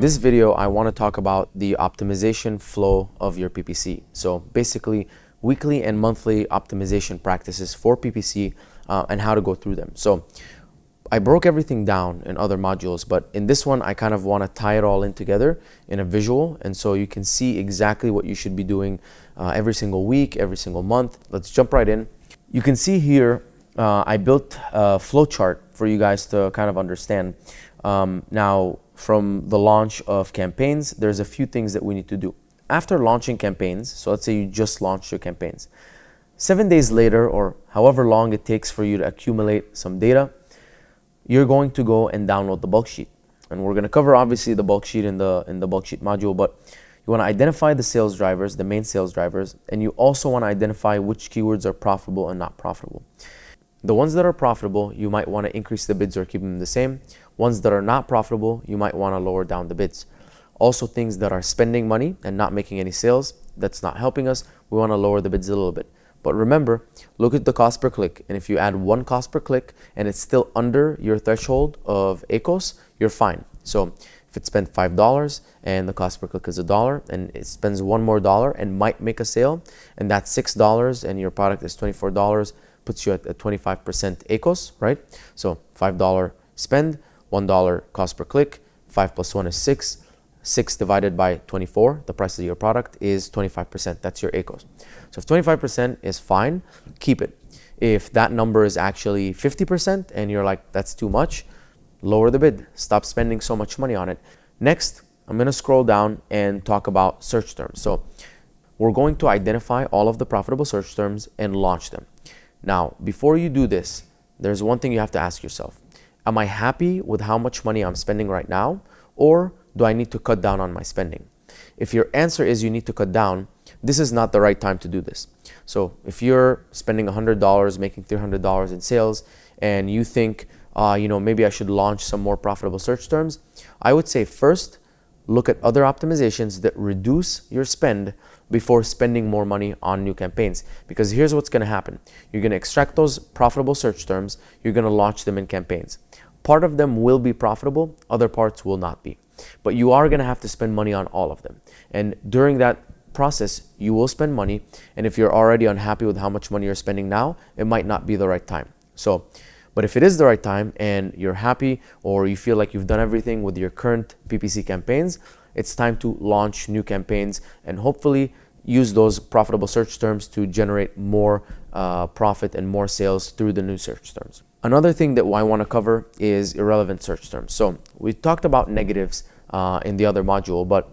this video, I want to talk about the optimization flow of your PPC. So basically, weekly and monthly optimization practices for PPC and how to go through them. So I broke everything down in other modules, but in this one, I kind of want to tie it all in together in a visual. And so you can see exactly what you should be doing every single week, every single month. Let's jump right in. You can see here, I built a flow chart for you guys to kind of understand. Now, from the launch of campaigns, there's a few things that we need to do. After launching campaigns, so let's say you just launched your campaigns, 7 days later, or however long it takes for you to accumulate some data, you're going to go and download the bulk sheet. And we're going to cover obviously the bulk sheet in the bulk sheet module, but you want to identify the sales drivers, the main sales drivers, and you also want to identify which keywords are profitable and not profitable. The ones that are profitable, you might want to increase the bids or keep them the same. Ones that are not profitable, you might want to lower down the bids. Also, things that are spending money and not making any sales, that's not helping us, we want to lower the bids a little bit. But remember, look at the cost per click, and if you add 1 cost per click and it's still under your threshold of ACoS, you're fine. So if it spent $5 and the cost per click is $1 and it spends $1 more and might make a sale, and that's $6 and your product is $24, puts you at a 25% ACoS, right? So $5 spend, $1 cost per click, 5 plus 1 is 6. 6 divided by 24, the price of your product, is 25%. That's your ACoS. So if 25% is fine, keep it. If that number is actually 50% and you're like, that's too much, lower the bid. Stop spending so much money on it. Next, I'm going to scroll down and talk about search terms. So we're going to identify all of the profitable search terms and launch them. Now, before you do this, there's one thing you have to ask yourself. Am I happy with how much money I'm spending right now, or do I need to cut down on my spending? If your answer is you need to cut down, this is not the right time to do this. So if you're spending $100, making $300 in sales, and you think, maybe I should launch some more profitable search terms, I would say first, look at other optimizations that reduce your spend before spending more money on new campaigns. Because here's what's going to happen. You're going to extract those profitable search terms. You're going to launch them in campaigns. Part of them will be profitable. Other parts will not be. But you are going to have to spend money on all of them. And during that process, you will spend money. And if you're already unhappy with how much money you're spending now, it might not be the right time. But if it is the right time and you're happy, or you feel like you've done everything with your current PPC campaigns, it's time to launch new campaigns and hopefully use those profitable search terms to generate more profit and more sales through the new search terms. Another thing that I want to cover is irrelevant search terms. So we talked about negatives in the other module, but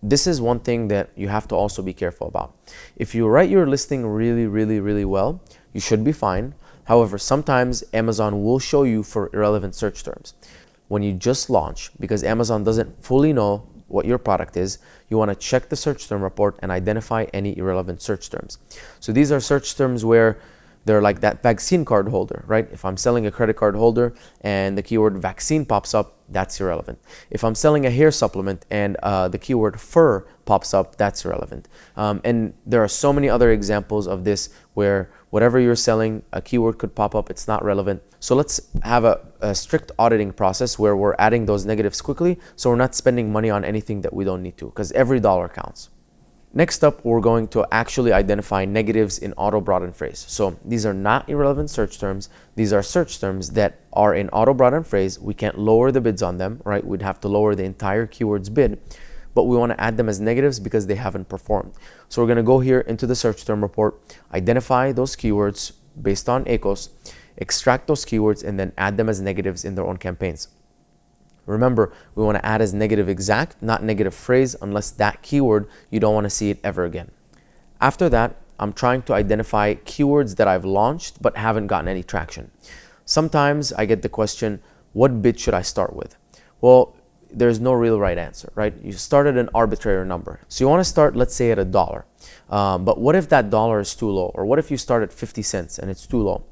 this is one thing that you have to also be careful about. If you write your listing really, really, really well, you should be fine. However, sometimes Amazon will show you for irrelevant search terms. When you just launch, because Amazon doesn't fully know what your product is, you want to check the search term report and identify any irrelevant search terms. So these are search terms where they're like that vaccine card holder, right? If I'm selling a credit card holder and the keyword vaccine pops up, that's irrelevant. If I'm selling a hair supplement and the keyword fur pops up, that's irrelevant. And there are so many other examples of this where whatever you're selling, a keyword could pop up, it's not relevant. So let's have a strict auditing process where we're adding those negatives quickly so we're not spending money on anything that we don't need to, because every dollar counts. Next up, we're going to actually identify negatives in auto broaden phrase. So these are not irrelevant search terms. These are search terms that are in auto broaden phrase. We can't lower the bids on them, right? We'd have to lower the entire keyword's bid, but we want to add them as negatives because they haven't performed. So we're going to go here into the search term report, identify those keywords based on ACoS, extract those keywords, and then add them as negatives in their own campaigns. Remember, we want to add as negative exact, not negative phrase, unless that keyword, you don't want to see it ever again. After that, I'm trying to identify keywords that I've launched but haven't gotten any traction. Sometimes I get the question, what bid should I start with? Well, there's no real right answer, right? You started an arbitrary number. So you want to start, let's say, at $1. But what if that dollar is too low? Or what if you start at 50 cents and it's too low?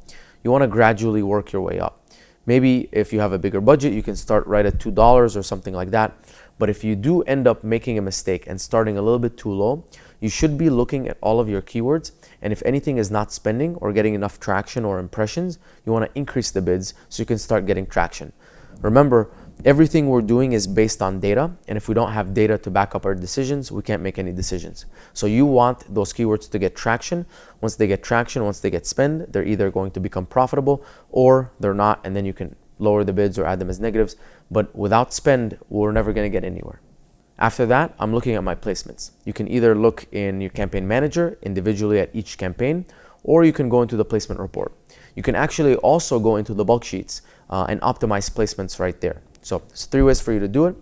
You want to gradually work your way up. Maybe if you have a bigger budget, you can start right at $2 or something like that. But if you do end up making a mistake and starting a little bit too low, you should be looking at all of your keywords. And if anything is not spending or getting enough traction or impressions, you want to increase the bids so you can start getting traction. Remember, everything we're doing is based on data. And if we don't have data to back up our decisions, we can't make any decisions. So you want those keywords to get traction. Once they get traction, once they get spend, they're either going to become profitable or they're not. And then you can lower the bids or add them as negatives. But without spend, we're never going to get anywhere. After that, I'm looking at my placements. You can either look in your campaign manager individually at each campaign, or you can go into the placement report. You can actually also go into the bulk sheets and optimize placements right there. So there's 3 ways for you to do it.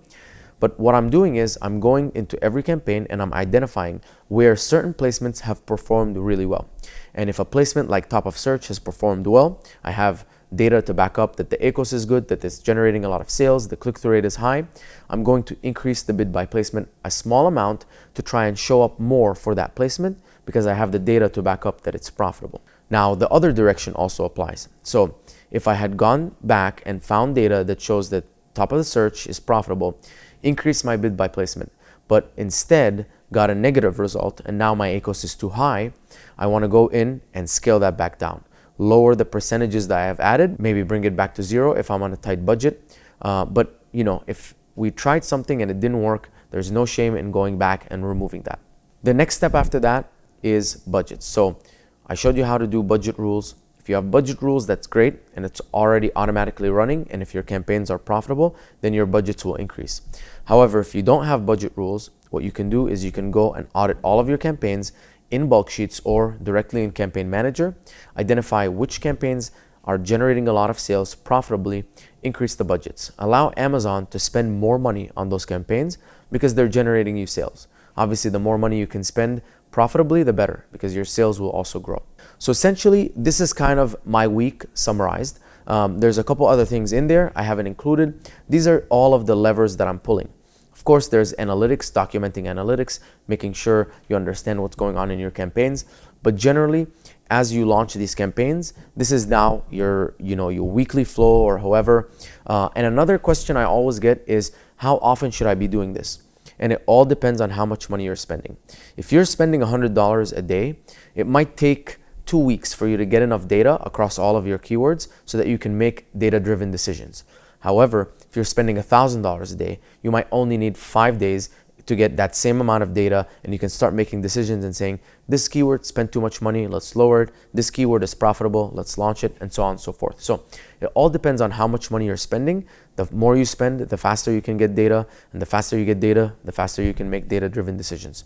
But what I'm doing is I'm going into every campaign and I'm identifying where certain placements have performed really well. And if a placement like top of search has performed well, I have data to back up that the ACoS is good, that it's generating a lot of sales, the click-through rate is high. I'm going to increase the bid by placement a small amount to try and show up more for that placement because I have the data to back up that it's profitable. Now, the other direction also applies. So if I had gone back and found data that shows that top of the search is profitable, increase my bid by placement, but instead got a negative result and now my ACoS is too high, I want to go in and scale that back down. Lower the percentages that I have added, maybe bring it back to 0 if I'm on a tight budget. But if we tried something and it didn't work, there's no shame in going back and removing that. The next step after that is budgets. So I showed you how to do budget rules. If you have budget rules, that's great, and it's already automatically running. And if your campaigns are profitable, then your budgets will increase. However, if you don't have budget rules, what you can do is you can go and audit all of your campaigns in bulk sheets or directly in Campaign Manager, identify which campaigns are generating a lot of sales profitably, increase the budgets. Allow Amazon to spend more money on those campaigns because they're generating you sales. Obviously, the more money you can spend profitably, the better, because your sales will also grow. So essentially, this is kind of my week summarized. There's a couple other things in there I haven't included. These are all of the levers that I'm pulling. Of course, there's analytics, documenting analytics, making sure you understand what's going on in your campaigns. But generally, as you launch these campaigns, this is now your weekly flow or however. And another question I always get is, how often should I be doing this? And it all depends on how much money you're spending. If you're spending $100 a day, it might take 2 weeks for you to get enough data across all of your keywords so that you can make data-driven decisions. However, if you're spending $1,000 a day, you might only need 5 days to get that same amount of data, and you can start making decisions and saying, this keyword spent too much money, let's lower it. This keyword is profitable, let's launch it, and so on and so forth. So it all depends on how much money you're spending. The more you spend, the faster you can get data, and the faster you get data, the faster you can make data-driven decisions.